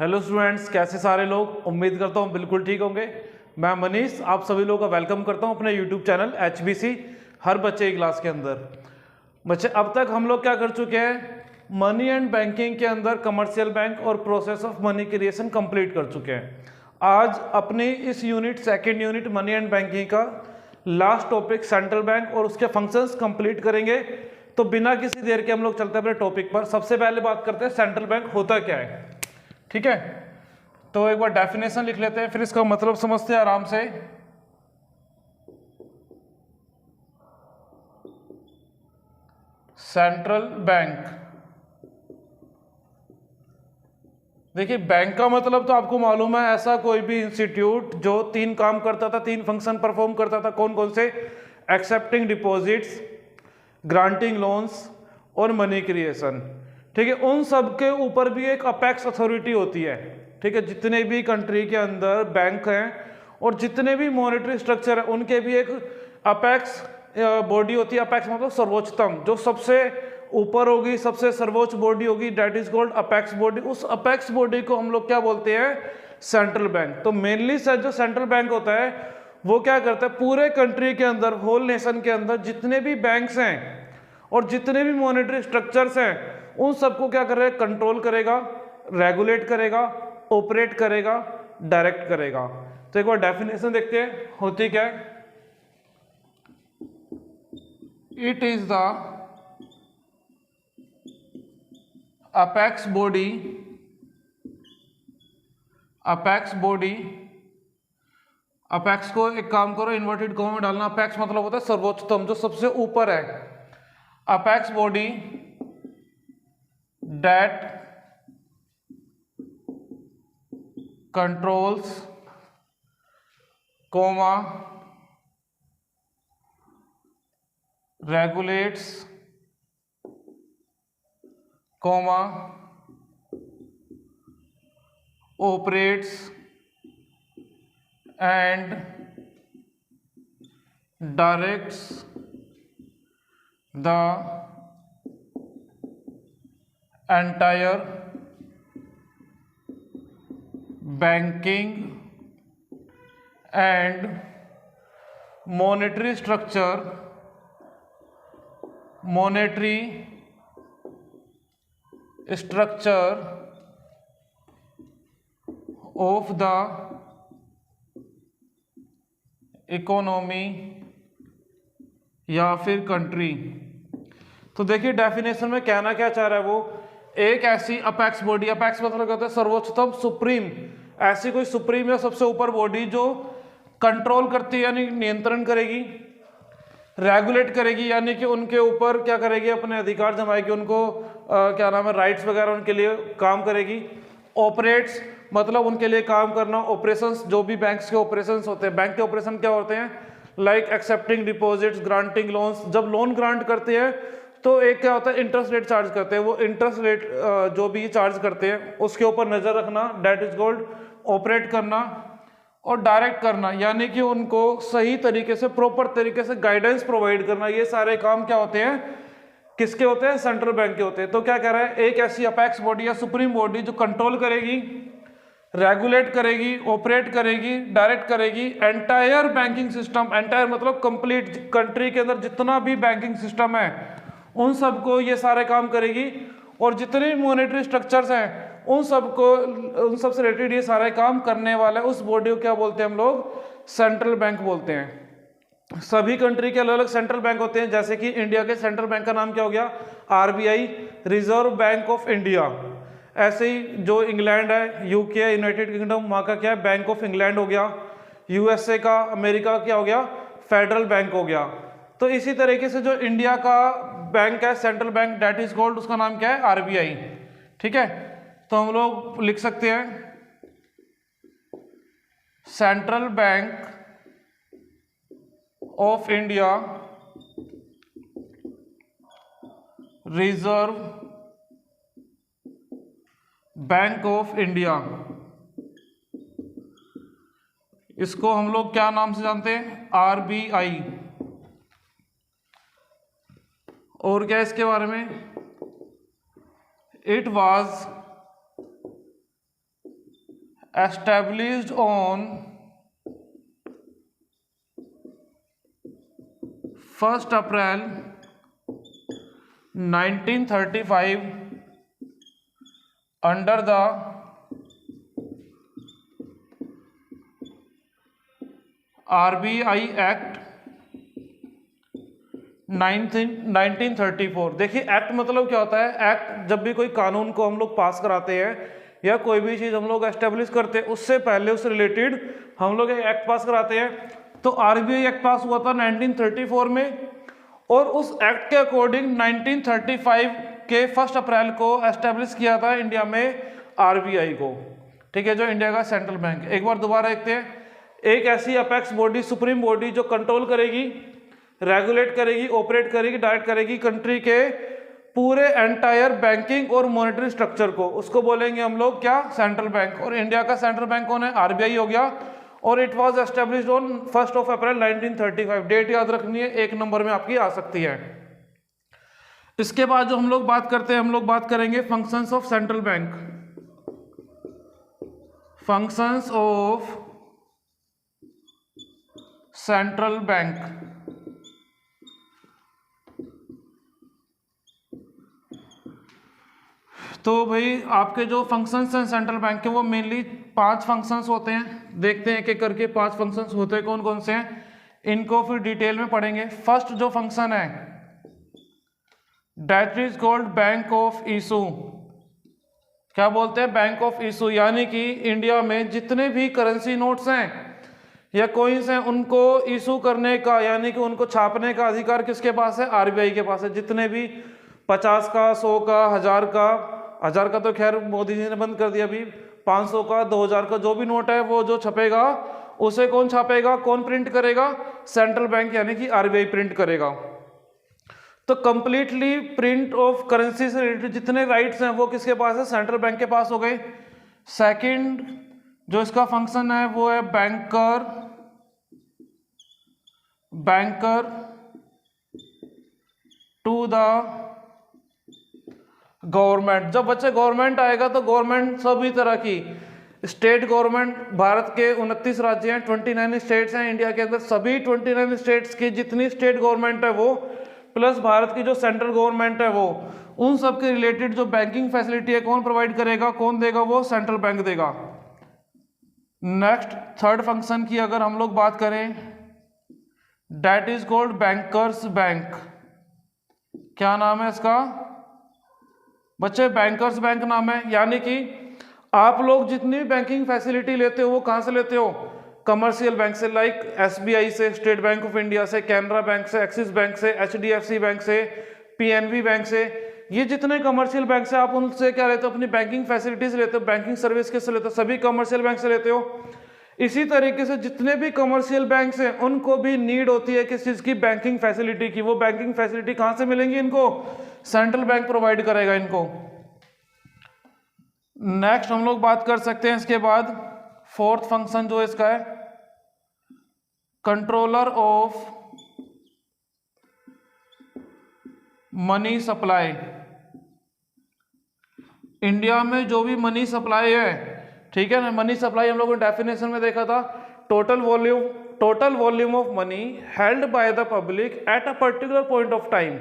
Hello students, कैसे सारे लोग। उम्मीद करता हूँ बिल्कुल ठीक होंगे। मैं मनीष आप सभी लोगों का वेलकम करता हूँ अपने यूट्यूब चैनल HBC हर बच्चे की क्लास के अंदर। बच्चे, अब तक हम लोग क्या कर चुके हैं, मनी एंड बैंकिंग के अंदर कमर्शियल बैंक और process of money creation complete कर चुके हैं। आज अपनी इस second unit money and banking का लास्ट टॉपिक सेंट्रल बैंक और उसके फंक्शंस कंप्लीट करेंगे। तो बिना किसी देर के हम लोग चलते हैं अपने टॉपिक पर। सबसे पहले बात करते हैं सेंट्रल बैंक होता क्या है। ठीक है, तो एक बार डेफिनेशन लिख लेते हैं, फिर इसका मतलब समझते हैं आराम से। सेंट्रल बैंक, देखिए बैंक का मतलब तो आपको मालूम है, ऐसा कोई भी इंस्टीट्यूट जो तीन काम करता था, तीन फंक्शन परफॉर्म करता था। कौन कौन से? एक्सेप्टिंग डिपॉजिट्स, ग्रांटिंग लोन्स और मनी क्रिएशन। ठीक है, उन सब के ऊपर भी एक अपेक्स अथॉरिटी होती है। ठीक है, जितने भी कंट्री के अंदर बैंक हैं और जितने भी मॉनेटरी स्ट्रक्चर है उनके भी एक अपेक्स बॉडी होती है। अपेक्स मतलब सर्वोच्चतम, जो सबसे ऊपर होगी, सबसे सर्वोच्च बॉडी होगी, that is called apex body. उस अपेक्स बॉडी को हम लोग क्या बोलते हैं? Central bank. तो मेनली जो सेंट्रल बैंक होता है वो क्या करता है, पूरे कंट्री के अंदर, होल नेशन के अंदर जितने भी बैंक्स हैं और जितने भी मॉनेटरी स्ट्रक्चर्स हैं उन सबको क्या करेगा? कंट्रोल करेगा, रेगुलेट करेगा, ऑपरेट करेगा, डायरेक्ट करेगा। तो एक बार डेफिनेशन देखते हैं होती क्या है। It is the apex body, apex body, apex को एक काम करो इन्वर्टेड कॉमा में डालना। अपेक्स मतलब होता है सर्वोच्चतम, जो सबसे ऊपर है। Apex body that controls, comma, regulates, comma, operates and directs the entire banking and monetary structure, monetary structure of the economy या फिर कंट्री। तो देखिए डेफिनेशन में कहना क्या चाह रहा है वो, एक ऐसी अपेक्स बॉडी, अपेक्स मतलब कहते हैं सर्वोच्चतम, सुप्रीम, ऐसी कोई सुप्रीम या सबसे ऊपर बॉडी जो कंट्रोल करती है यानी नियंत्रण करेगी, रेगुलेट करेगी यानी कि उनके ऊपर क्या करेगी, अपने अधिकार जमाएगी, उनको क्या नाम है, राइट्स वगैरह उनके लिए काम करेगी। ऑपरेट्स मतलब उनके लिए काम करना। ऑपरेशंस, जो भी बैंक्स के ऑपरेशंस होते हैं, बैंक के ऑपरेशन क्या होते हैं, like accepting deposits, granting loans. जब लोन ग्रांट करते हैं तो एक क्या होता है, इंटरेस्ट रेट चार्ज करते हैं। वो इंटरेस्ट रेट जो भी चार्ज करते हैं उसके ऊपर नजर रखना, दैट इज कॉल्ड ऑपरेट करना। और डायरेक्ट करना यानी कि उनको सही तरीके से, प्रॉपर तरीके से गाइडेंस प्रोवाइड करना। ये सारे काम क्या होते हैं, किसके होते हैं? सेंट्रल बैंक के होते हैं। तो क्या कह रहा है, एक ऐसी अपेक्स बॉडी या सुप्रीम बॉडी जो कंट्रोल करेगी, रेगुलेट करेगी, ऑपरेट करेगी, डायरेक्ट करेगी एंटायर बैंकिंग सिस्टम। एंटायर मतलब कंप्लीट, कंट्री के अंदर जितना भी बैंकिंग सिस्टम है उन सबको ये सारे काम करेगी। और जितने भी मॉनेटरी स्ट्रक्चर्स हैं उन सबको, उन सब से रिलेटेड ये सारे काम करने वाला उस बॉडी को क्या बोलते हैं हम लोग? सेंट्रल बैंक बोलते हैं। सभी कंट्री के अलग अलग सेंट्रल बैंक होते हैं। जैसे कि इंडिया के सेंट्रल बैंक का नाम क्या हो गया? RBI, reserve bank of India. ऐसे ही जो इंग्लैंड है, यूके, यूनाइटेड किंगडम, वहाँ का क्या है? बैंक ऑफ इंग्लैंड हो गया। USA का, अमेरिका का क्या हो गया? फेडरल बैंक हो गया। तो इसी तरीके से जो इंडिया का बैंक है, central bank, that is called, उसका नाम क्या है? RBI। ठीक है, तो हम लोग लिख सकते हैं central bank of India, reserve bank of India. इसको हम लोग क्या नाम से जानते हैं? RBI। और क्या इसके बारे में? It was established on 1st April 1935 under the RBI Act 1934। देखिए एक्ट मतलब क्या होता है? एक्ट जब भी कोई कानून को हम लोग पास कराते हैं या कोई भी चीज हम लोग एस्टेब्लिश करते हैं, उससे पहले उससे रिलेटेड हम लोग एक एक्ट पास कराते हैं। तो आरबीआई एक्ट पास हुआ था 1934 में, और उस एक्ट के अकॉर्डिंग 1935 के 1 अप्रैल को एस्टेब्लिश किया था इंडिया में आरबीआई को, ठीक है, जो इंडिया का सेंट्रल बैंक। एक बार दोबारा देखते हैं। एक ऐसी अपेक्स बॉडी, सुप्रीम बॉडी, जो कंट्रोल करेगी, रेगुलेट करेगी, ऑपरेट करेगी, डायरेक्ट करेगी कंट्री के पूरे एंटायर बैंकिंग और मॉनेटरी स्ट्रक्चर को, उसको बोलेंगे हम लोग क्या? Central bank. और इंडिया का सेंट्रल बैंक कौन है? आरबीआई हो गया। और it was established on 1 April 1935। Date याद रखनी है, 1 नंबर में आपकी आ सकती है। इसके बाद जो हम लोग बात करते हैं, हम लोग बात करेंगे functions of central bank. Functions of central bank. तो भाई आपके जो फंक्शंस हैं सेंट्रल बैंक के, वो मेनली 5 फंक्शंस होते हैं। देखते हैं एक एक करके 5 फंक्शंस होते हैं, कौन कौन से हैं, इनको फिर डिटेल में पढ़ेंगे। फर्स्ट जो फंक्शन है, that is called bank of issue. क्या बोलते हैं? Bank of issue. यानी कि इंडिया में जितने भी करेंसी नोट्स हैं या कोइंस हैं, उनको इशू करने का, यानी कि उनको छापने का अधिकार किसके पास है? आरबीआई के पास है। जितने भी 50 का, 100 का, 1000 का तो खैर मोदी जी ने बंद कर दिया अभी, 500 का, 2000 का जो भी नोट है, वो जो छपेगा उसे कौन छापेगा, कौन प्रिंट करेगा? सेंट्रल बैंक यानी कि आरबीआई प्रिंट करेगा। तो कंप्लीटली प्रिंट ऑफ करेंसी से रिलेटेड जितने राइट्स हैं वो किसके पास है? सेंट्रल बैंक के पास हो गए। सेकंड जो इसका फंक्शन है वो है बैंकर टू द गवर्नमेंट। जब बच्चे गवर्नमेंट आएगा तो गवर्नमेंट सभी तरह की स्टेट गवर्नमेंट, भारत के 29 राज्य हैं, 29 स्टेट्स हैं इंडिया के अंदर, सभी 29 स्टेट्स की जितनी स्टेट गवर्नमेंट है वो, प्लस भारत की जो सेंट्रल गवर्नमेंट है वो, उन सब के रिलेटेड जो बैंकिंग फैसिलिटी है कौन प्रोवाइड करेगा, कौन देगा? वो सेंट्रल बैंक देगा। नेक्स्ट थर्ड फंक्शन की अगर हम लोग बात करें, that is called bankers bank. क्या नाम है इसका बच्चे? बैंकर्स बैंक नाम है। यानी कि आप लोग जितनी भी बैंकिंग फैसिलिटी लेते हो वो कहां से लेते हो? कमर्शियल बैंक से, लाइक एसबीआई से, स्टेट बैंक ऑफ इंडिया से, कैनरा बैंक से, एक्सिस बैंक से, एचडीएफसी बैंक से, पीएनबी बैंक से, ये जितने कमर्शियल बैंक से आप उनसे क्या लेते हो? अपनी बैंकिंग फैसिलिटीज लेते हो। बैंकिंग सर्विस किससे लेते हो? सभी कमर्शियल बैंक से लेते हो। इसी तरीके से जितने भी कमर्शियल बैंक हैं उनको भी नीड होती है किस चीज की? बैंकिंग फैसिलिटी की। वो बैंकिंग फैसिलिटी कहां से मिलेंगी इनको? सेंट्रल बैंक प्रोवाइड करेगा इनको। नेक्स्ट हम लोग बात कर सकते हैं इसके बाद फोर्थ फंक्शन जो इसका है, controller of money supply. India में जो भी मनी सप्लाई है, ठीक है ना, मनी सप्लाई हम लोगों ने डेफिनेशन में देखा था, total volume of money held by the public at a particular point of time.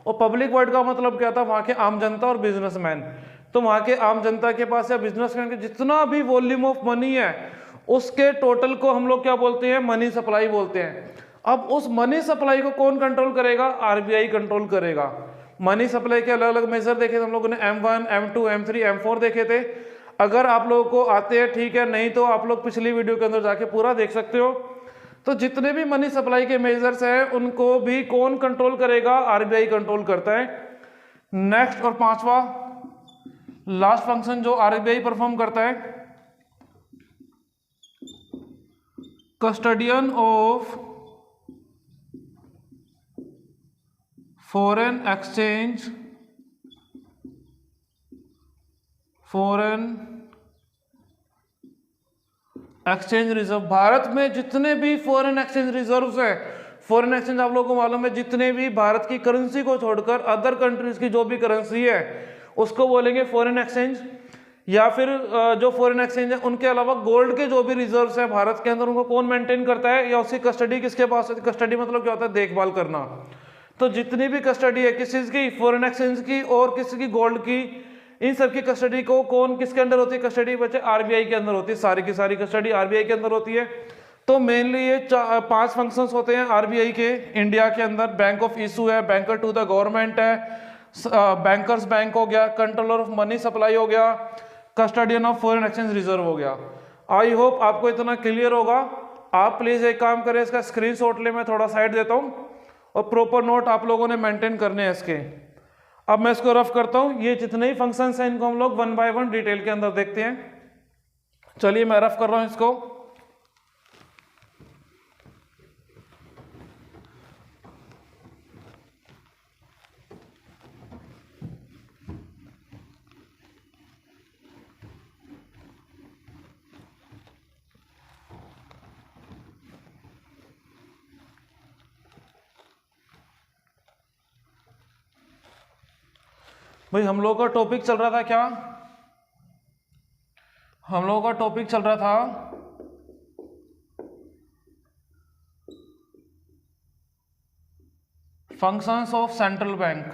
और पब्लिक वर्ड का मतलब क्या था? वहां के आम जनता और बिजनेसमैन। तो वहां के आम जनता के पास या बिजनेसमैन के जितना भी वॉल्यूम ऑफ मनी है उसके टोटल को हम लोग क्या बोलते हैं? मनी सप्लाई बोलते हैं। अब उस मनी सप्लाई को कौन कंट्रोल करेगा? आरबीआई कंट्रोल करेगा। मनी सप्लाई के अलग अलग मेजर देखे थे हम लोगों ने, M1, M2, M3, M4 देखे थे। अगर आप लोगों को आते हैं ठीक है, नहीं तो आप लोग पिछली वीडियो के अंदर जाके पूरा देख सकते हो। तो जितने भी मनी सप्लाई के मेजर्स हैं उनको भी कौन कंट्रोल करेगा? आरबीआई कंट्रोल करता है। नेक्स्ट और पांचवा लास्ट फंक्शन जो आरबीआई परफॉर्म करता है, custodian of foreign exchange reserve. Bharat में जितने भी फॉरेन एक्सचेंज रिजर्व्स हैं, फॉरेन एक्सचेंज आप लोगों को मालूम है, जितने भी भारत की करेंसी को छोड़कर अदर कंट्रीज की जो भी करेंसी है उसको बोलेंगे फॉरेन एक्सचेंज। या फिर जो फॉरेन एक्सचेंज है उनके अलावा गोल्ड के जो भी रिजर्व्स है भारत के अंदर उनको कौन मेंटेन करता है, या उसकी कस्टडी किसके पास है? कस्टडी मतलब क्या होता है? देखभाल करना। तो जितनी भी कस्टडी है किस चीज की, फॉरेन एक्सचेंज की और किसी की गोल्ड की, इन सब की कस्टडी को कौन किसके अंदर होती है? कस्टडी बच्चे आरबीआई के अंदर होती है, सारी की सारी कस्टडी आरबीआई के अंदर होती है। तो मेनली ये 5 फंक्शंस होते हैं आरबीआई के इंडिया के अंदर। बैंक ऑफ इशू है, बैंकर टू द गवर्नमेंट है, बैंकर्स बैंक हो गया, कंट्रोलर ऑफ मनी सप्लाई हो गया, custodian of foreign exchange reserve हो गया। आई होप आपको इतना क्लियर होगा। आप प्लीज एक काम करें, इसका स्क्रीनशॉट ले, मैं थोड़ा साइड देता हूं और प्रॉपर नोट आप लोगों ने मेंटेन करने हैं इसके। अब मैं इसको रफ करता हूं। ये जितने ही फंक्शंस हैं इनको हम लोग 1 बाय 1 डिटेल के अंदर देखते हैं। चलिए मैं रफ कर रहा हूं इसको। भाई हम लोगों का टॉपिक चल रहा था क्या? हम लोगों का टॉपिक चल रहा था फंक्शंस ऑफ सेंट्रल बैंक।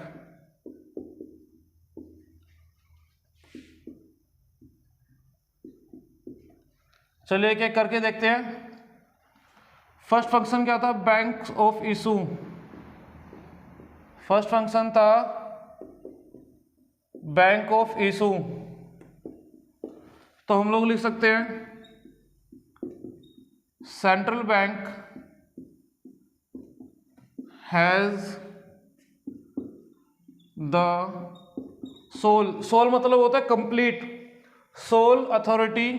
चलिए एक एक करके देखते हैं। फर्स्ट फंक्शन क्या था? Bank of issue. First function था बैंक ऑफ इशू। तो हम लोग लिख सकते हैं central bank has the sole मतलब होता है complete, sole authority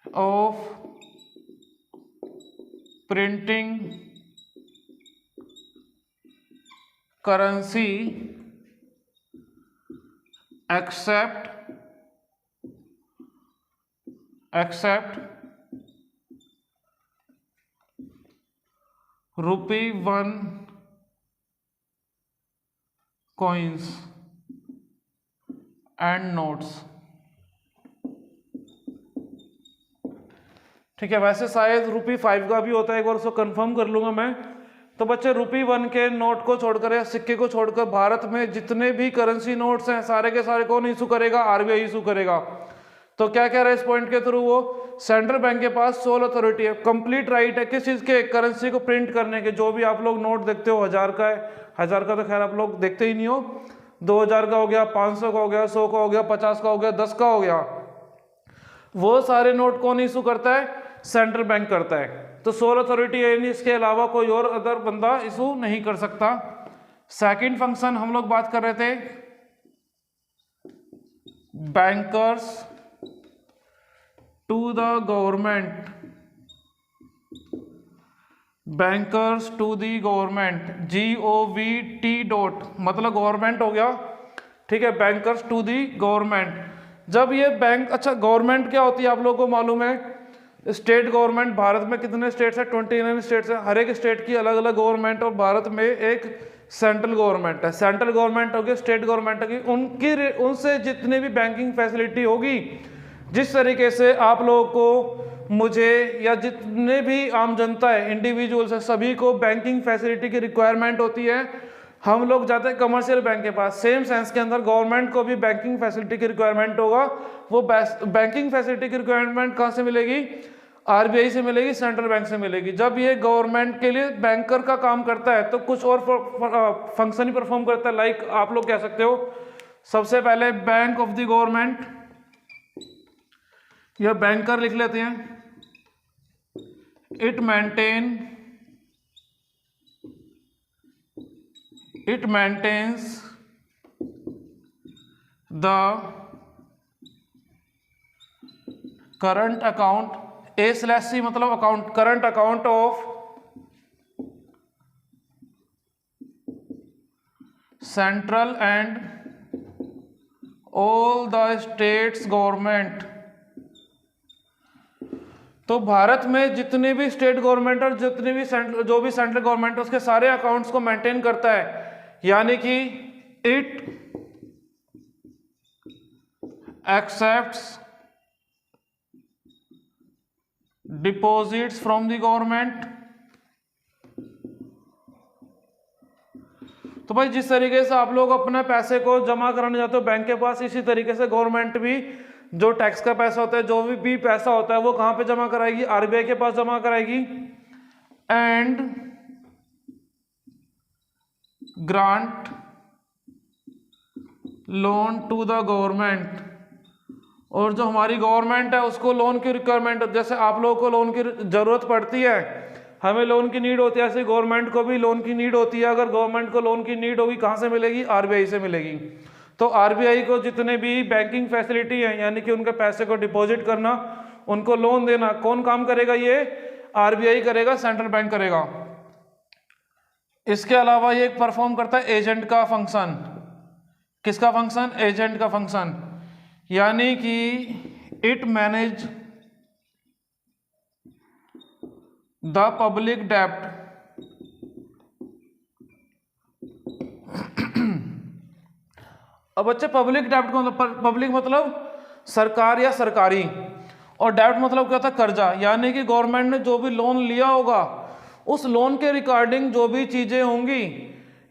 of printing currency except ₹1 coins and notes. ठीक है, वैसे शायद ₹5 का भी होता है, एक बार उसको कंफर्म कर लूंगा मैं। तो बच्चे ₹1 के नोट को छोड़कर या सिक्के को छोड़कर भारत में जितने भी करेंसी नोट्स हैं सारे के सारे कौन इशू करेगा? आरबीआई इशू करेगा। तो क्या कह रहा है इस पॉइंट के थ्रू? वो सेंट्रल बैंक के पास सोल अथॉरिटी है, कंप्लीट राइट है किस चीज के? करेंसी को प्रिंट करने के। जो भी आप लोग नोट देखते हो, 1000 का है, 1000 का तो खैर आप लोग देखते ही नहीं हो, 2000 का हो गया, 500 का हो गया, 100 का हो गया, 50 का हो गया, 10 का हो गया, वो सारे नोट कौन इशू करता है? सेंट्रल बैंक करता है। तो सोल अथॉरिटी है, इसके अलावा कोई और अदर बंदा इशू नहीं कर सकता। सेकंड फंक्शन हम लोग बात कर रहे थे bankers to the government. Bankers to the government, GOVT मतलब गवर्नमेंट हो गया। ठीक है, बैंकर्स टू दी गवर्नमेंट। जब ये बैंक, अच्छा गवर्नमेंट क्या होती है आप लोगों को मालूम है? State government. भारत में कितने स्टेट्स है? 29 स्टेट्स है। हर एक स्टेट की अलग अलग गवर्नमेंट, और भारत में एक सेंट्रल गवर्नमेंट है। सेंट्रल गवर्नमेंट होगी, स्टेट गवर्नमेंट होगी, उनसे जितनी भी बैंकिंग फैसिलिटी होगी, जिस तरीके से आप लोगों को, मुझे या जितने भी आम जनता है, इंडिविजुअल्स है, सभी को बैंकिंग फैसिलिटी की रिक्वायरमेंट होती है। हम लोग जाते हैं कमर्शियल बैंक के पास, सेम सेंस के अंदर गवर्नमेंट को भी बैंकिंग फैसिलिटी की रिक्वायरमेंट होगा। वो बैंकिंग फैसिलिटी की रिक्वायरमेंट कहाँ से मिलेगी? आरबीआई से मिलेगी, सेंट्रल बैंक से मिलेगी। जब ये गवर्नमेंट के लिए बैंकर का काम करता है तो कुछ और फंक्शन ही परफॉर्म करता है। लाइक आप लोग कह सकते हो सबसे पहले बैंक ऑफ द गवर्नमेंट, या बैंकर लिख लेते हैं। It maintains the current account, A/C मतलब account, current account of central and all the states government. तो भारत में जितने भी स्टेट गवर्नमेंट और जितने भी जो भी सेंट्रल गवर्नमेंट उसके सारे अकाउंट्स को मेंटेन करता है, यानी कि it accepts deposits from the government. तो भाई जिस तरीके से आप लोग अपने पैसे को जमा कराने जाते हो बैंक के पास, इसी तरीके से गवर्नमेंट भी जो टैक्स का पैसा होता है, जो भी पैसा होता है, वो कहां पे जमा कराएगी? आरबीआई के पास जमा कराएगी। And grant loan to the government, और जो हमारी गवर्नमेंट है उसको लोन की रिक्वायरमेंट, जैसे आप लोगों को लोन की जरूरत पड़ती है, हमें लोन की नीड होती है, ऐसे गवर्नमेंट को भी लोन की नीड होती है। अगर गवर्नमेंट को लोन की नीड होगी कहां से मिलेगी? आरबीआई से मिलेगी। तो आरबीआई को जितने भी बैंकिंग फैसिलिटी है, यानी कि उनके पैसे को डिपॉजिट करना, उनको लोन देना, कौन काम करेगा? ये आरबीआई करेगा, सेंट्रल बैंक करेगा। इसके अलावा ये परफॉर्म करता है एजेंट का फंक्शन। किसका फंक्शन? एजेंट का फंक्शन, यानी कि इट मैनेज द पब्लिक डेब्ट। अब बच्चे पब्लिक डेब्ट को मतलब, पब्लिक मतलब सरकार या सरकारी, और डेब्ट मतलब क्या होता है? कर्जा। यानी कि गवर्नमेंट ने जो भी लोन लिया होगा उस लोन के रिगार्डिंग जो भी चीजें होंगी,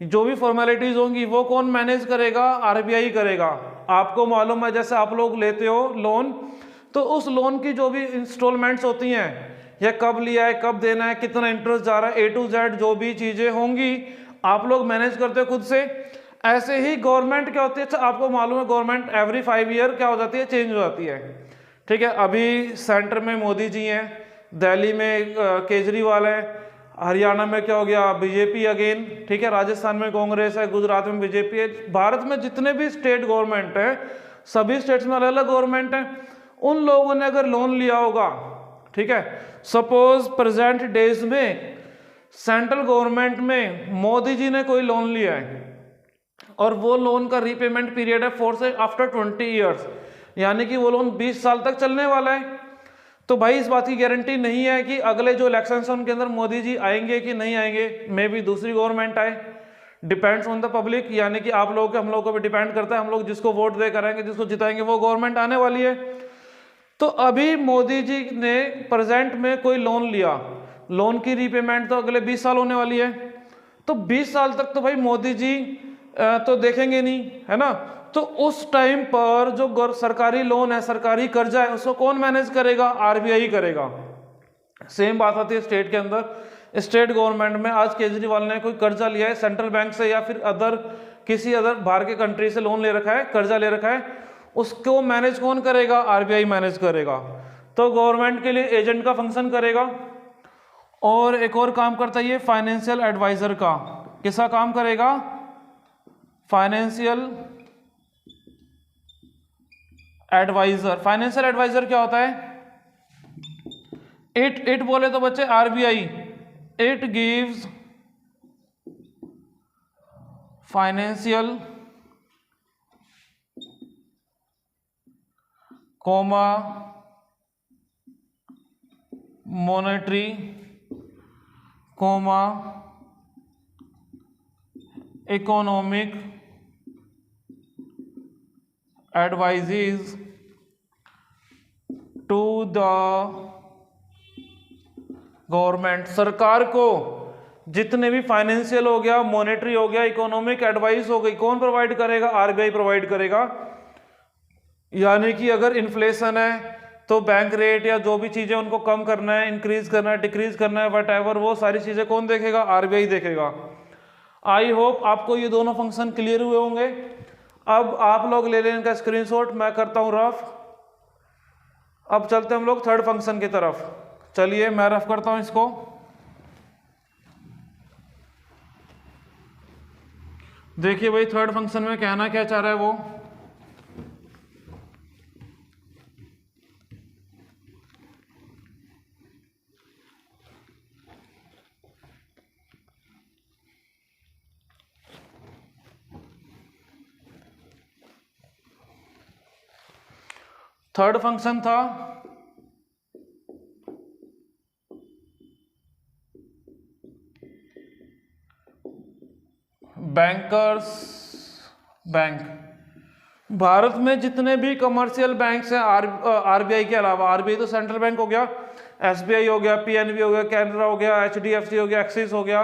जो भी फॉर्मेलिटीज होंगी, वो कौन मैनेज करेगा? आरबीआई करेगा। आपको मालूम है जैसे आप लोग लेते हो लोन, तो उस लोन की जो भी इंस्टॉलमेंट्स होती हैं, या कब लिया है, कब देना है, कितना इंटरेस्ट जा रहा है, A to Z जो भी चीजें होंगी आप लोग मैनेज करते हो खुद से। ऐसे ही गवर्नमेंट क्या होती है? अच्छा आपको मालूम है गवर्नमेंट एवरी 5 ईयर क्या हो जाती है? चेंज हो जाती है। ठीक है, अभी सेंटर में मोदी जी हैं, दिल्ली में केजरीवाल है, हरियाणा में क्या हो गया? BJP again. ठीक है, राजस्थान में कांग्रेस है, गुजरात में बीजेपी है। भारत में जितने भी स्टेट गवर्नमेंट है, सभी स्टेट्स में अलग अलग गवर्नमेंट है। उन लोगों ने अगर लोन लिया होगा, ठीक है, सपोज प्रेजेंट डेज में सेंट्रल गवर्नमेंट में मोदी जी ने कोई लोन लिया है और वो लोन का रीपेमेंट पीरियड है 4 से आफ्टर 20 ईयर्स, यानी कि वो लोन 20 साल तक चलने वाला है। तो भाई इस बात की गारंटी नहीं है कि अगले जो इलेक्शन है उनके अंदर मोदी जी आएंगे कि नहीं आएंगे, मे बी दूसरी गवर्नमेंट आए। डिपेंड्स ऑन द पब्लिक, यानी कि आप लोगों के हम लोगों को भी डिपेंड करता है, हम लोग जिसको वोट दे करेंगे, जिसको जिताएंगे, वो गवर्नमेंट आने वाली है। तो अभी मोदी जी ने प्रेजेंट में कोई लोन लिया, लोन की रीपेमेंट तो अगले 20 साल होने वाली है, तो 20 साल तक तो भाई मोदी जी तो देखेंगे नहीं, है ना। तो उस टाइम पर जो सरकारी लोन है, सरकारी कर्जा है, उसको कौन मैनेज करेगा? आरबीआई करेगा। सेम बात आती है स्टेट के अंदर। स्टेट गवर्नमेंट में आज केजरीवाल ने कोई कर्जा लिया है सेंट्रल बैंक से या फिर किसी अदर बाहर के कंट्री से लोन ले रखा है, कर्जा ले रखा है, उसको मैनेज कौन करेगा? आरबीआई मैनेज करेगा। तो गवर्नमेंट के लिए एजेंट का फंक्शन करेगा। और एक और काम करता है ये फाइनेंशियल एडवाइजर का। किसका काम करेगा? Financial adviser. फाइनेंशियल एडवाइजर क्या होता है? इट बोले तो बच्चे RBI, it gives financial comma monetary comma economic advises to the government. सरकार को जितने भी फाइनेंशियल हो गया, मॉनेटरी हो गया, इकोनॉमिक एडवाइस हो गई, कौन प्रोवाइड करेगा? आरबीआई प्रोवाइड करेगा। यानी कि अगर इन्फ्लेशन है तो बैंक रेट या जो भी चीजें उनको कम करना है, इंक्रीज करना है, डिक्रीज करना है, वट एवर, वो सारी चीजें कौन देखेगा? आरबीआई देखेगा। आई होप आपको ये दोनों फंक्शन क्लियर हुए होंगे। अब आप लोग ले लें इनका स्क्रीनशॉट, मैं करता हूं रफ। अब चलते हम लोग थर्ड फंक्शन की तरफ। चलिए मैं रफ करता हूं इसको। देखिए भाई थर्ड फंक्शन में कहना क्या चाह रहा है वो। थर्ड फंक्शन था बैंकर्स बैंक। भारत में जितने भी कमर्शियल बैंक्स हैं आरबीआई के अलावा, आरबीआई तो सेंट्रल बैंक हो गया, एसबीआई हो गया, पीएनबी हो गया, कैनरा हो गया, एचडीएफसी हो गया, एक्सिस हो गया,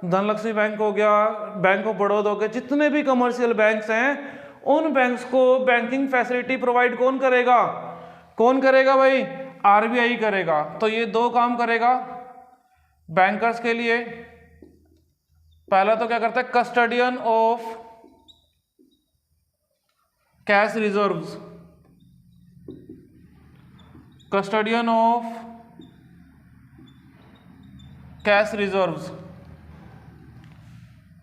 धनलक्ष्मी बैंक हो गया, बैंक ऑफ बड़ौदा हो गया, जितने भी कमर्शियल बैंक्स हैं उन बैंक्स को बैंकिंग फैसिलिटी प्रोवाइड कौन करेगा? कौन करेगा भाई? आरबीआई करेगा। तो ये दो काम करेगा बैंकर्स के लिए। पहला तो क्या करता है, custodian of cash reserves, custodian of cash reserves.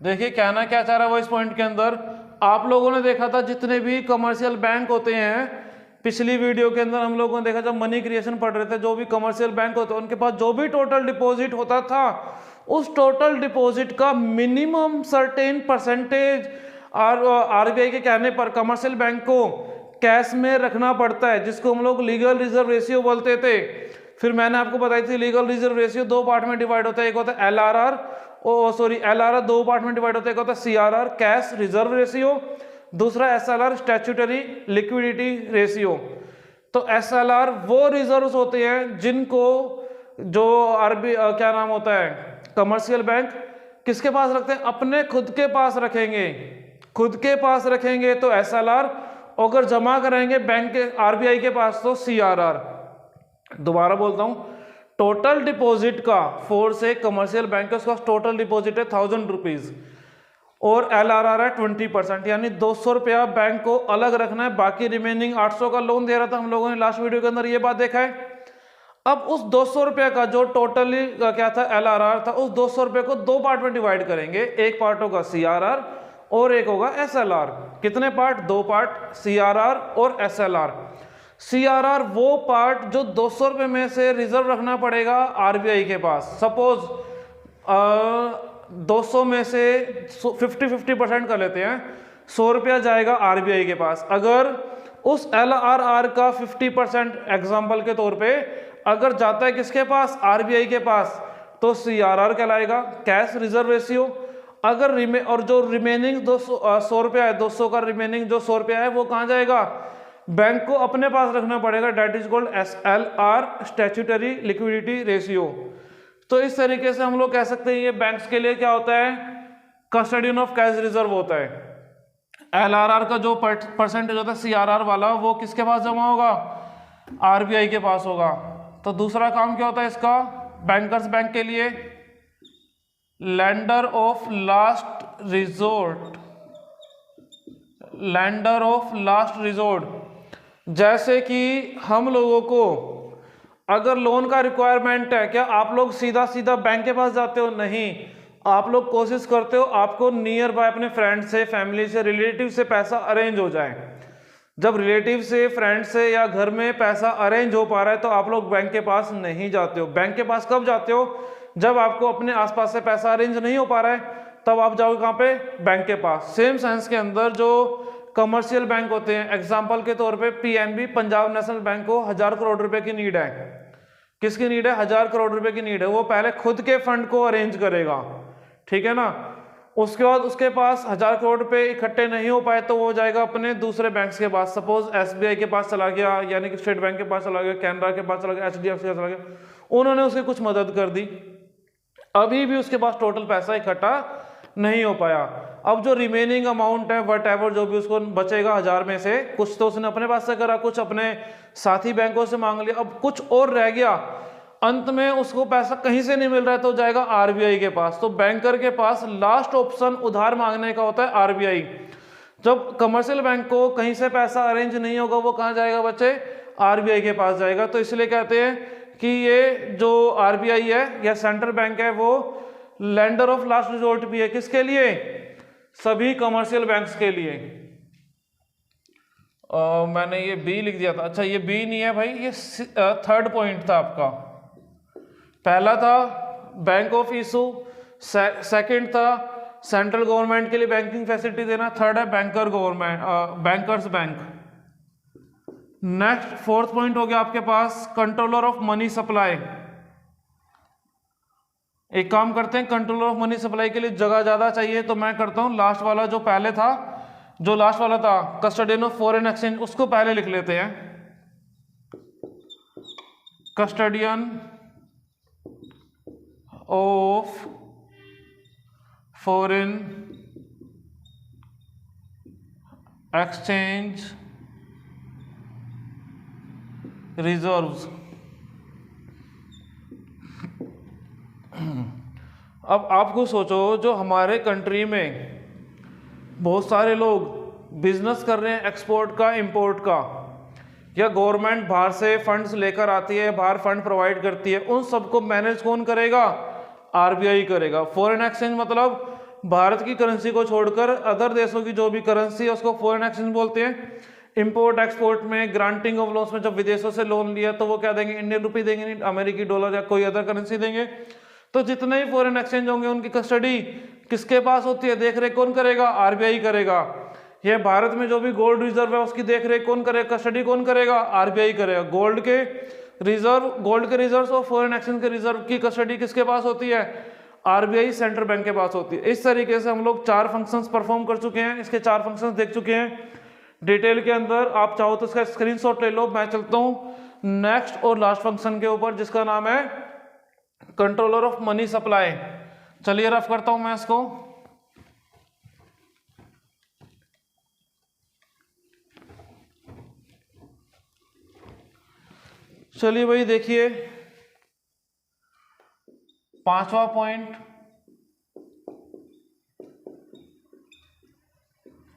देखिए कहना क्या चाह रहा है वो इस पॉइंट के अंदर, आप लोगों ने देखा था जितने भी कमर्शियल बैंक होते हैं, पिछली वीडियो के अंदर हम लोगों ने देखा जब मनी क्रिएशन पढ़ रहे थे, जो भी कमर्शियल बैंक होते हैं उनके पास जो भी टोटल डिपॉजिट होता था, उस टोटल डिपॉजिट का मिनिमम सर्टेन परसेंटेज आरबीआई के कहने पर कमर्शियल बैंक को कैश में रखना पड़ता है, जिसको हम लोग लीगल रिजर्व रेशियो बोलते थे। फिर मैंने आपको बताई थी लीगल रिजर्व रेशियो दो पार्ट में डिवाइड होता है, एक होता है एलआरआर, एलआरआर दो पार्ट में डिवाइड होता है, एक होता है सीआरआर कैश रिजर्व रेशियो, दूसरा एसएलआर स्टैट्यूटरी लिक्विडिटी रेशियो। तो एसएलआर वो रिजर्व्स होते हैं जिनको जो क्या नाम होता है, कमर्शियल बैंक किसके पास रखते हैं? अपने खुद के पास रखेंगे, खुद के पास रखेंगे तो एसएलआर, अगर जमा कराएंगे बैंक के आरबीआई के पास तो सीआरआर। दोबारा बोलता हूं, टोटल डिपॉजिट का फोर से कमर्शियल बैंक का उसका टोटल डिपॉजिट है 1000 रुपीज और एलआरआर है 20%, यानी 200 रुपया बैंक को अलग रखना है, बाकी रिमेनिंग 800 का लोन दे रहा था हम लोगों ने लास्ट वीडियो के अंदर ये बात देखा है। अब उस 200 रुपये का जो टोटली क्या था एलआरआर था, उस 200 रुपये को दो पार्ट में डिवाइड करेंगे, एक पार्ट होगा सीआरआर और एक होगा एसएलआर। कितने पार्ट? दो पार्ट, सीआरआर और एसएलआर। सीआरआर वो पार्ट जो 200 रुपये में से रिजर्व रखना पड़ेगा आरबीआई के पास। सपोज 200 में से 50-50% कर लेते हैं, 100 रुपया जाएगा आरबीआई के पास। अगर उस एलआरआर का 50% एग्जाम्पल के तौर पे अगर जाता है किसके पास? आरबीआई के पास, तो सीआरआर कहलाएगा कैश रिजर्व रेशियो। अगर और जो रिमेनिंग 100 रुपया है, 200 का रिमेनिंग जो 100 रुपया है वो कहाँ जाएगा? बैंक को अपने पास रखना पड़ेगा, that is called SLR statutory liquidity ratio. तो इस तरीके से हम लोग कह सकते हैं ये बैंक्स के लिए क्या होता है, कस्टडियन ऑफ कैश रिजर्व होता है। एलआरआर का जो परसेंटेज होता है सीआरआर वाला, वो किसके पास जमा होगा? आरबीआई के पास होगा। तो दूसरा काम क्या होता है इसका बैंकर्स बैंक के लिए? Lender of last resort, lender of last resort. जैसे कि हम लोगों को अगर लोन का रिक्वायरमेंट है, क्या आप लोग सीधा सीधा बैंक के पास जाते हो? नहीं, आप लोग कोशिश करते हो आपको नियर बाय अपने फ्रेंड से, फैमिली से, रिलेटिव से पैसा अरेंज हो जाए। जब रिलेटिव से, फ्रेंड से या घर में पैसा अरेंज हो पा रहा है तो आप लोग बैंक के पास नहीं जाते हो। बैंक के पास कब जाते हो? जब आपको अपने आसपास से पैसा अरेंज नहीं हो पा रहा है तब आप जाओगे कहाँ पे? बैंक के पास। सेम सेंस के अंदर जो कमर्शियल बैंक होते हैं, एग्जाम्पल के तौर पे पीएनबी पंजाब नेशनल बैंक को 1000 करोड़ रुपए की नीड है। किसकी नीड है? 1000 करोड़ रुपए की नीड है। वो पहले खुद के फंड को अरेंज करेगा, ठीक है ना। उसके बाद उसके पास 1000 करोड़ रुपए इकट्ठे नहीं हो पाए तो वो जाएगा अपने दूसरे बैंक्स के पास। सपोज एसबीआई के पास चला गया, यानी कि स्टेट बैंक के पास चला गया, कैनरा के पास चला गया, एचडीएफसी के पास चला गया, उन्होंने उसकी कुछ मदद कर दी, अभी भी उसके पास टोटल पैसा इकट्ठा नहीं हो पाया। अब जो रिमेनिंग अमाउंट है वट एवर जो भी उसको बचेगा 1000 में से, कुछ तो उसने अपने पास से करा, कुछ अपने साथी बैंकों से मांग लिया, अब कुछ और रह गया, अंत में उसको पैसा कहीं से नहीं मिल रहा है तो जाएगा आरबीआई के पास। तो बैंकर के पास लास्ट ऑप्शन उधार मांगने का होता है आरबीआई। जब कमर्शियल बैंक को कहीं से पैसा अरेंज नहीं होगा वो कहाँ जाएगा बच्चे? आरबीआई के पास जाएगा। तो इसलिए कहते हैं कि ये जो आरबीआई है या सेंट्रल बैंक है वो लेंडर ऑफ लास्ट रिजोर्ट भी है। किसके लिए? सभी कमर्शियल बैंक्स के लिए। मैंने ये बी लिख दिया था, अच्छा ये बी नहीं है भाई, ये थर्ड पॉइंट था आपका। पहला था बैंक ऑफ इशू, सेकंड था सेंट्रल गवर्नमेंट के लिए बैंकिंग फैसिलिटी देना, थर्ड है banker government bankers bank. Next fourth point हो गया आपके पास कंट्रोलर ऑफ मनी सप्लाई। एक काम करते हैं, कंट्रोलर ऑफ मनी सप्लाई के लिए जगह ज़्यादा चाहिए तो मैं करता हूँ लास्ट वाला जो पहले था, जो लास्ट वाला था कस्टोडियन ऑफ फॉरेन एक्सचेंज, उसको पहले लिख लेते हैं। Custodian of foreign exchange reserves. अब आपको सोचो, जो हमारे कंट्री में बहुत सारे लोग बिजनेस कर रहे हैं एक्सपोर्ट का, इंपोर्ट का, या गवर्नमेंट बाहर से फंड्स लेकर आती है, बाहर फंड प्रोवाइड करती है, उन सबको मैनेज कौन करेगा? आरबीआई करेगा। फॉरेन एक्सचेंज मतलब भारत की करेंसी को छोड़कर अदर देशों की जो भी करेंसी है उसको फॉरेन एक्सचेंज बोलते हैं। इंपोर्ट एक्सपोर्ट में, ग्रांटिंग ऑफ लोन्स में जब विदेशों से लोन लिया तो वो क्या देंगे? इंडियन रुपी देंगे, नहीं अमेरिकी डॉलर या कोई अदर करेंसी देंगे। तो जितने ही फॉरेन एक्सचेंज होंगे उनकी कस्टडी किसके पास होती है? देख रेख कौन करेगा? आरबीआई करेगा। ये भारत में जो भी गोल्ड रिजर्व है उसकी देख रेख कौन करेगा? कस्टडी कौन करेगा? आरबीआई करेगा। गोल्ड के रिजर्व और फॉरेन एक्सचेंज के रिजर्व की कस्टडी किसके पास होती है? आरबीआई, सेंट्रल बैंक के पास होती है। इस तरीके से हम लोग 4 फंक्शंस परफॉर्म कर चुके हैं, इसके 4 फंक्शंस देख चुके हैं डिटेल के अंदर। आप चाहो तो इसका स्क्रीनशॉट ले लो। मैं चलता हूँ नेक्स्ट और लास्ट फंक्शन के ऊपर जिसका नाम है कंट्रोलर ऑफ मनी सप्लाई। चलिए रफ करता हूं मैं इसको। चलिए भाई देखिए, 5वां point,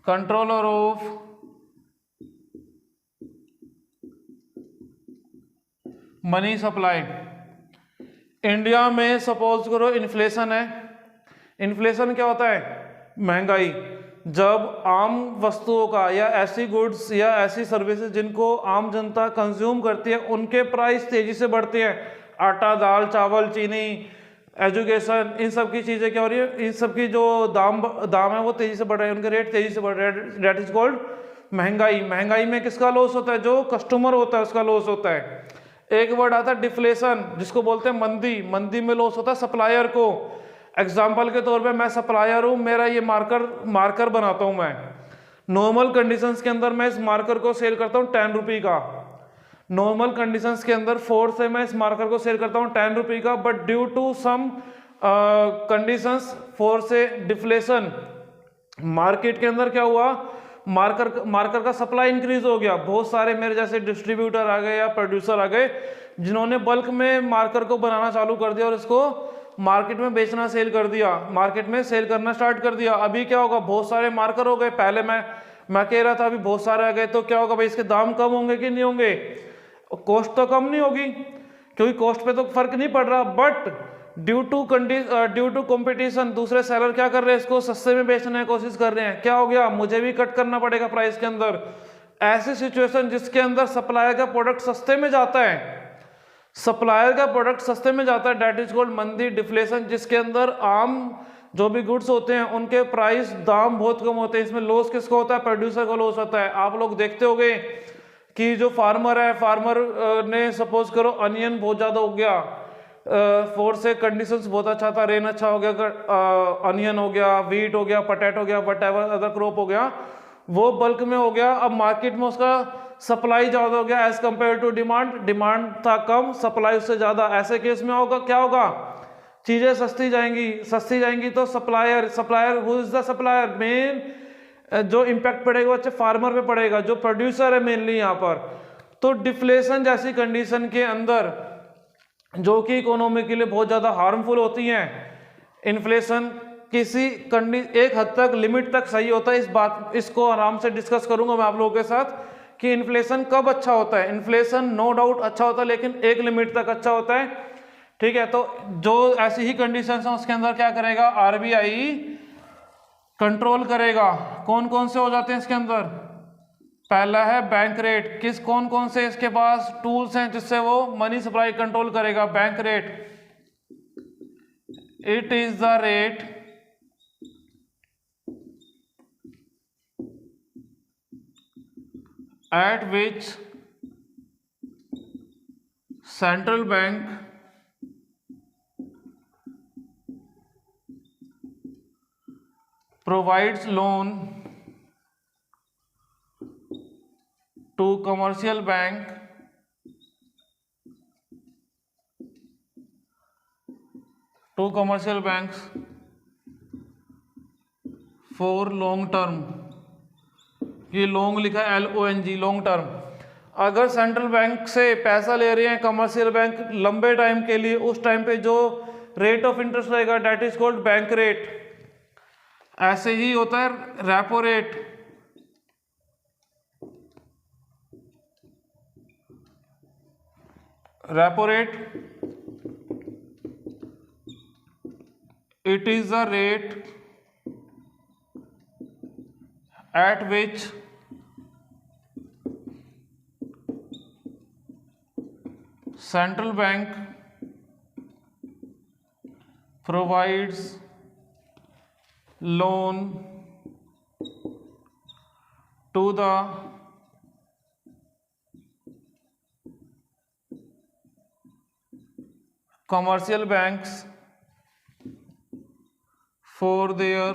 controller of money supply. India में सपोज करो इन्फ्लेशन है। इन्फ्लेशन क्या होता है? महंगाई। जब आम वस्तुओं का या ऐसी गुड्स या ऐसी सर्विसेज जिनको आम जनता कंज्यूम करती है उनके प्राइस तेजी से बढ़ते हैं, आटा, दाल, चावल, चीनी, एजुकेशन, इन सब की चीज़ें क्या हो रही है? इन सब की जो दाम है वो तेजी से बढ़ रहे हैं, उनके रेट तेजी से बढ़ रहे हैं। डेट इज कॉल्ड महंगाई। महंगाई में किसका लॉस होता है? जो कस्टमर होता है उसका लॉस होता है। एक वर्ड आता है डिफ्लेशन, जिसको बोलते हैं मंदी। मंदी में लॉस होता है सप्लायर को। एग्जाम्पल के तौर पे मैं सप्लायर हूँ, मेरा ये मार्कर बनाता हूँ मैं। नॉर्मल कंडीशंस के अंदर मैं इस मार्कर को सेल करता हूँ 10 रुपये का। नॉर्मल कंडीशंस के अंदर 4 से मैं इस मार्कर को सेल करता हूँ 10 रुपये का, but due to some conditions 4 से डिफ्लेशन, मार्केट के अंदर क्या हुआ? मार्कर का सप्लाई इंक्रीज हो गया। बहुत सारे मेरे जैसे डिस्ट्रीब्यूटर आ गए या प्रोड्यूसर आ गए जिन्होंने बल्क में मार्कर को बनाना चालू कर दिया और इसको मार्केट में बेचना, सेल कर दिया, मार्केट में सेल करना स्टार्ट कर दिया। अभी क्या होगा? बहुत सारे मार्कर हो गए। पहले मैं कह रहा था अभी बहुत सारे आ गए, तो क्या होगा भाई? इसके दाम कम होंगे कि नहीं होंगे? कॉस्ट तो कम नहीं होगी क्योंकि कॉस्ट पे तो फर्क नहीं पड़ रहा, बट ड्यू टू कंपटीशन दूसरे सेलर क्या कर रहे हैं? इसको सस्ते में बेचने की कोशिश कर रहे हैं। क्या हो गया? मुझे भी कट करना पड़ेगा प्राइस के अंदर। ऐसी सिचुएशन जिसके अंदर सप्लायर का प्रोडक्ट सस्ते में जाता है, सप्लायर का प्रोडक्ट सस्ते में जाता है, डेट इज कॉल्ड मंदी, डिफ्लेशन, जिसके अंदर आम जो भी गुड्स होते हैं उनके प्राइस, दाम बहुत कम होते हैं। इसमें लॉस किसको होता है? प्रोड्यूसर को लॉस होता है। आप लोग देखते होंगे कि जो फार्मर है, फार्मर ने सपोज करो अनियन बहुत ज़्यादा हो गया, 4 से कंडीशंस बहुत अच्छा था, रेन अच्छा हो गया, अनियन हो गया, वीट हो गया, पोटैटो हो गया, वटएवर अदर क्रॉप हो गया, वो बल्क में हो गया। अब मार्केट में उसका सप्लाई ज़्यादा हो गया as compare to demand. Demand था कम, सप्लाई उससे ज़्यादा। ऐसे केस में होगा क्या होगा? चीज़ें सस्ती जाएंगी तो supplier who is the supplier? Main जो इम्पैक्ट पड़ेगा वो फार्मर पे पड़ेगा, जो प्रोड्यूसर है मेनली यहाँ पर। तो डिफ्लेशन जैसी कंडीशन के अंदर जो कि इकोनॉमी के लिए बहुत ज़्यादा हार्मफुल होती हैं, इन्फ्लेशन किसी एक हद तक, लिमिट तक सही होता है। इसको आराम से डिस्कस करूंगा मैं आप लोगों के साथ कि इन्फ्लेशन कब अच्छा होता है। इन्फ्लेशन नो डाउट अच्छा होता है लेकिन एक लिमिट तक अच्छा होता है, ठीक है। तो जो ऐसी ही कंडीशंस हैं उसके अंदर क्या करेगा? आरबीआई कंट्रोल करेगा। कौन कौन से हो जाते हैं इसके अंदर? पहला है बैंक रेट। कौन कौन से इसके पास टूल्स हैं जिससे वो मनी सप्लाई कंट्रोल करेगा? Bank rate, it is the rate at which central bank provides loan to commercial bank for long term. ये लॉन्ग लिखा है LONG, लॉन्ग टर्म। अगर सेंट्रल बैंक से पैसा ले रहे हैं कमर्शियल बैंक लंबे टाइम के लिए, उस टाइम पे जो रेट ऑफ इंटरेस्ट रहेगा that is called bank rate. ऐसे ही होता है repo rate. Repo rate it is the rate at which central bank provides loan to the commercial banks for their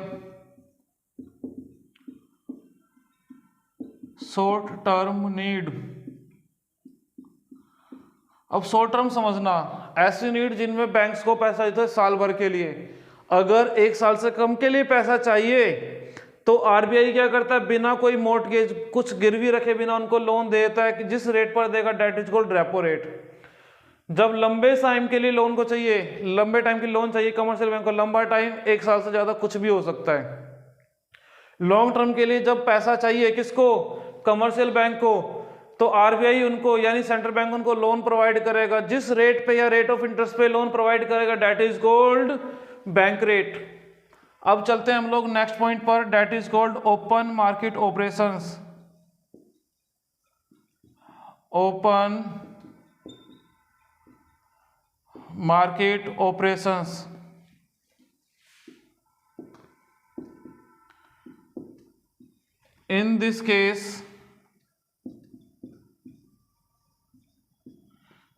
short term need. अब short term समझना, ऐसी need जिनमें banks को पैसा देते हैं साल भर के लिए। अगर एक साल से कम के लिए पैसा चाहिए तो आरबीआई क्या करता है, बिना कोई मॉर्टगेज कुछ गिरवी रखे बिना उनको लोन देता है कि जिस रेट पर देगा that is called repo rate. जब लंबे टाइम के लिए लोन को चाहिए, लंबे टाइम की लोन चाहिए कमर्शियल बैंक को, लंबा टाइम एक साल से ज्यादा कुछ भी हो सकता है। लॉन्ग टर्म के लिए जब पैसा चाहिए किसको, कमर्शियल बैंक को, तो आरबीआई उनको यानी सेंट्रल बैंक उनको लोन प्रोवाइड करेगा। जिस रेट पे या रेट ऑफ इंटरेस्ट पे लोन प्रोवाइड करेगा that is called bank rate. अब चलते हैं हम लोग नेक्स्ट पॉइंट पर, that is called open market operations. Open market operations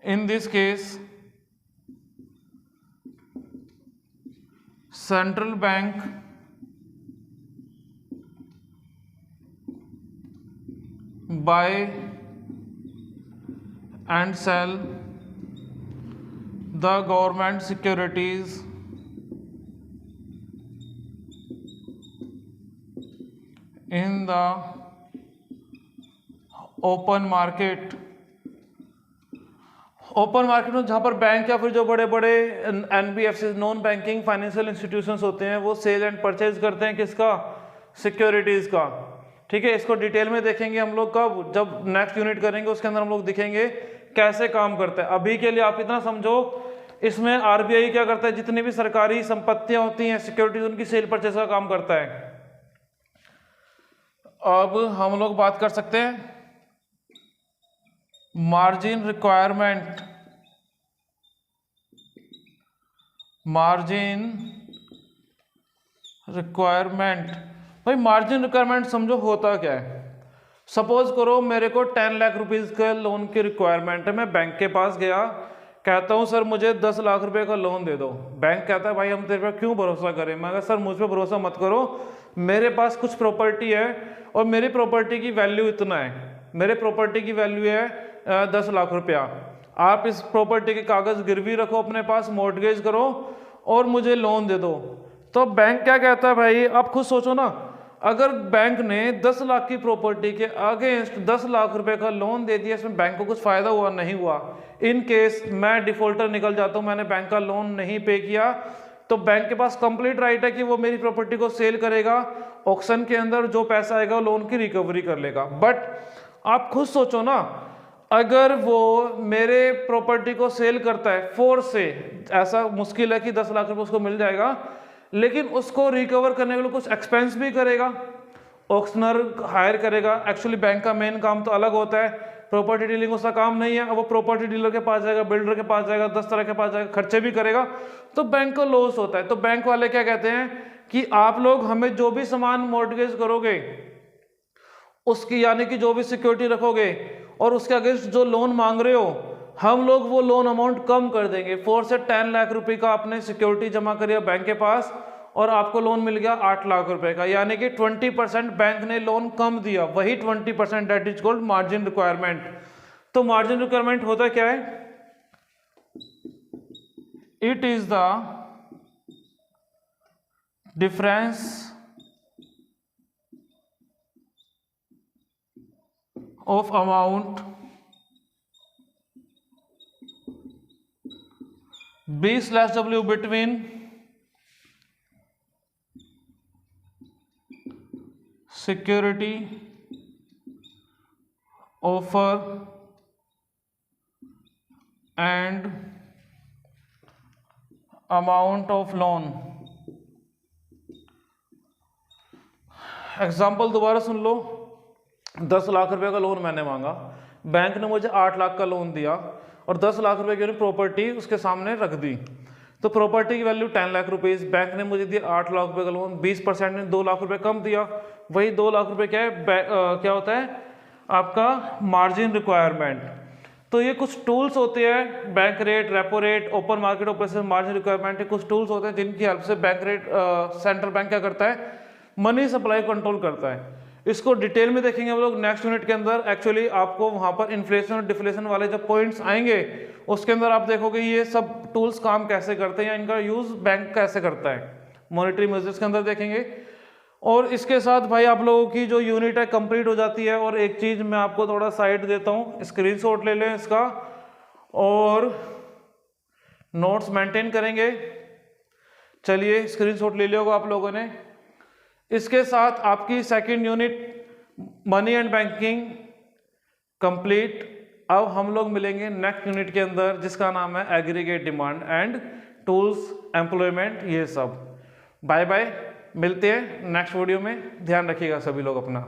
in this case central bank buy and sell the government securities in the open market. Open market में जहां पर bank या फिर जो बड़े बड़े NBFC non banking financial institutions होते हैं वो सेल एंड परचेज करते हैं किसका, सिक्योरिटीज का। ठीक है, इसको डिटेल में देखेंगे हम लोग कब, जब नेक्स्ट यूनिट करेंगे उसके अंदर हम लोग दिखेंगे कैसे काम करता है। अभी के लिए आप इतना समझो, इसमें आरबीआई क्या करता है, जितनी भी सरकारी संपत्तियां होती हैं सिक्योरिटीज उनकी सेल परचेज का काम करता है। अब हम लोग बात कर सकते हैं मार्जिन रिक्वायरमेंट। मार्जिन रिक्वायरमेंट, भाई मार्जिन रिक्वायरमेंट समझो होता क्या है। सपोज करो मेरे को 10 लाख रुपीज का लोन की रिक्वायरमेंट है, मैं बैंक के पास गया, कहता हूं सर मुझे 10 लाख रुपए का लोन दे दो। बैंक कहता है भाई हम तेरे पे क्यों भरोसा करें। मैं कहा सर मुझ पे भरोसा मत करो, मेरे पास कुछ प्रॉपर्टी है और मेरी प्रॉपर्टी की वैल्यू इतना है, मेरे प्रॉपर्टी की वैल्यू है 10 लाख रुपया। आप इस प्रॉपर्टी के कागज गिरवी रखो अपने पास, मॉर्टगेज करो और मुझे लोन दे दो। तो बैंक क्या कहता है, भाई आप खुद सोचो ना, अगर बैंक ने 10 लाख की प्रॉपर्टी के अगेंस्ट 10 लाख रुपए का लोन दे दिया, इसमें बैंक को कुछ फायदा हुआ नहीं हुआ। इन केस मैं डिफॉल्टर निकल जाता हूं, मैंने बैंक का लोन नहीं पे किया, तो बैंक के पास कंप्लीट राइट है कि वो मेरी प्रॉपर्टी को सेल करेगा, ऑक्शन के अंदर जो पैसा आएगा लोन की रिकवरी कर लेगा। बट आप खुद सोचो ना, अगर वो मेरे प्रॉपर्टी को सेल करता है फोर्स से, ऐसा मुश्किल है कि 10 लाख रुपए उसको मिल जाएगा, लेकिन उसको रिकवर करने के लिए कुछ एक्सपेंस भी करेगा, ऑक्शनर हायर करेगा। एक्चुअली बैंक का मेन काम तो अलग होता है, प्रॉपर्टी डीलिंग उसका काम नहीं है। अब वो प्रॉपर्टी डीलर के पास जाएगा, बिल्डर के पास जाएगा, 10 तरह के पास जाएगा, खर्चे भी करेगा, तो बैंक को लॉस होता है। तो बैंक वाले क्या कहते हैं कि आप लोग हमें जो भी सामान मॉर्टगेज करोगे उसकी, यानी कि जो भी सिक्योरिटी रखोगे और उसके अगेंस्ट जो लोन मांग रहे हो, हम लोग वो लोन अमाउंट कम कर देंगे। 4 से 10 लाख रुपए का आपने सिक्योरिटी जमा करिए बैंक के पास और आपको लोन मिल गया 8 लाख रुपए का, यानी कि 20% बैंक ने लोन कम दिया, वही 20% that is called margin requirement. तो मार्जिन रिक्वायरमेंट होता क्या है? It is the difference of amount B/W between security offer and amount of loan। Example दोबारा सुन लो। 10 लाख रुपए का लोन मैंने मांगा, बैंक ने मुझे 8 लाख का लोन दिया और 10 लाख रुपए की प्रॉपर्टी उसके सामने रख दी। तो प्रॉपर्टी की वैल्यू 10 लाख रुपीस, बैंक ने मुझे दिया 8 लाख रुपए का लोन, 20% ने 2 लाख रुपए कम दिया, वही 2 लाख रुपए क्या है? क्या होता है आपका? Margin requirement. तो ये कुछ टूल्स होते हैं, bank rate, repo rate, open market operation, margin requirement, ये कुछ टूल्स होते हैं जिनकी हेल्प से बैंक रेट सेंट्रल बैंक क्या करता है? मनी सप्लाई कंट्रोल करता है। इसको डिटेल में देखेंगे हम लोग नेक्स्ट यूनिट के अंदर। एक्चुअली आपको वहां पर इन्फ्लेशन और डिफ्लेशन वाले जब पॉइंट्स आएंगे उसके अंदर आप देखोगे ये सब टूल्स काम कैसे करते हैं या इनका यूज बैंक कैसे करता है, मॉनेटरी मेजर्स के अंदर देखेंगे। और इसके साथ भाई आप लोगों की जो यूनिट है कंप्लीट हो जाती है। और एक चीज मैं आपको थोड़ा साइड देता हूँ, स्क्रीनशॉट ले लें इसका और नोट्स मेंटेन करेंगे। चलिए स्क्रीनशॉट ले लिया होगा आप लोगों ने। इसके साथ आपकी second unit money and banking complete. अब हम लोग मिलेंगे नेक्स्ट यूनिट के अंदर जिसका नाम है aggregate demand and tools employment, ये सब। बाय बाय, मिलते हैं नेक्स्ट वीडियो में। ध्यान रखिएगा सभी लोग अपना।